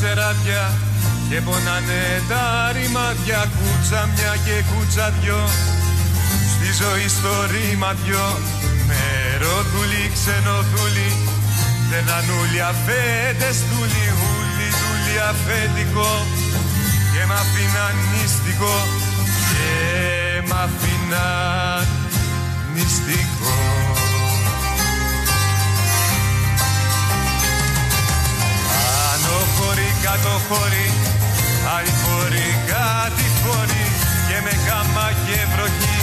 ξεράδια και πονάνε τα ρημάδια, κούτσα μια και κούτσα δυο, στη ζωή στο ρήμα δυο, με ρωτούλι ξενοδούλι, δεν ανούλι αφέντες τούλι, ούλι τούλι αφέντικο, και μ' αφήναν νηστικό, και μ' αφήναν νηστικό. Άνω χωρί, κάτω χωρί, άλλη χωρί, κάτι χωρί, και με κάμα και βροχή,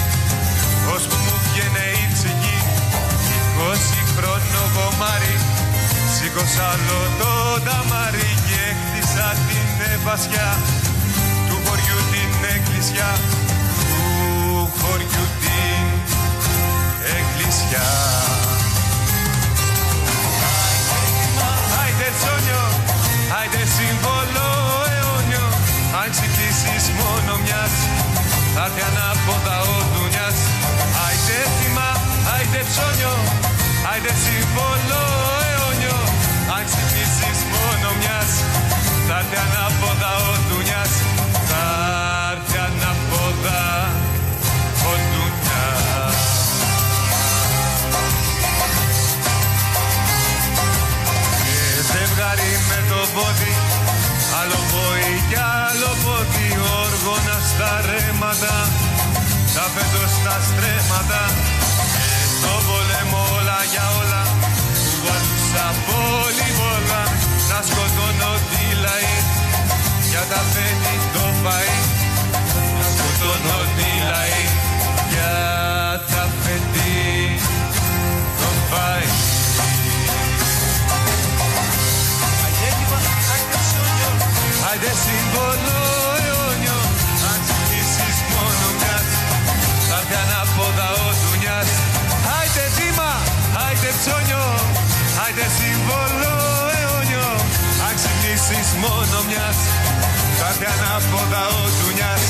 ώσπου μου βγαίνε η ψυχή. 20 χρόνο γομάρι, σήκωσα άλλο το ταμάρι και χτίσα την ευασιά του χωριού την εκκλησιά, του χωριού την εκκλησιά. Άιντε τσόνιο, άιντε σύμβολο αιώνιο, αν ξυπνήσεις μόνο μιας, θα έρθει ανάποδα ο Ντουνιάς. Άιντε θυμά, άιντε ψώνιο, άιντε σύμβολο αιώνιο, αν ξυπνήσεις μόνο μιας, θα έρθει ανάποδα ο Ντουνιάς. Θα έρθει ανάποδα ο Ντουνιάς. Και ζευγάρι με το πόδι, άλλο πόη κι άλλο πόδι, όργωνα στα ρέματα, τα πέτω στα στρέμματα, και στο πόλεμο όλα για όλα, που βάζουσα πολυβόλα, να σκοτώνω τη λαή, για τα φέτη το φαΐ, να σκοτώνω τη λαή, για τα φέτη το φαΐ. Άιντε σύμβολο αιώνιο, αν ξυπνήσεις μόνο μιας, θα έρθει ανάποδα ο Ντουνιάς. Άιντε θύμα, άιντε ψώνιο, άιντε σύμβολο αιώνιο, αν ξυπνήσεις μόνο μιας, θα έρθει ανάποδα ο Ντουνιάς.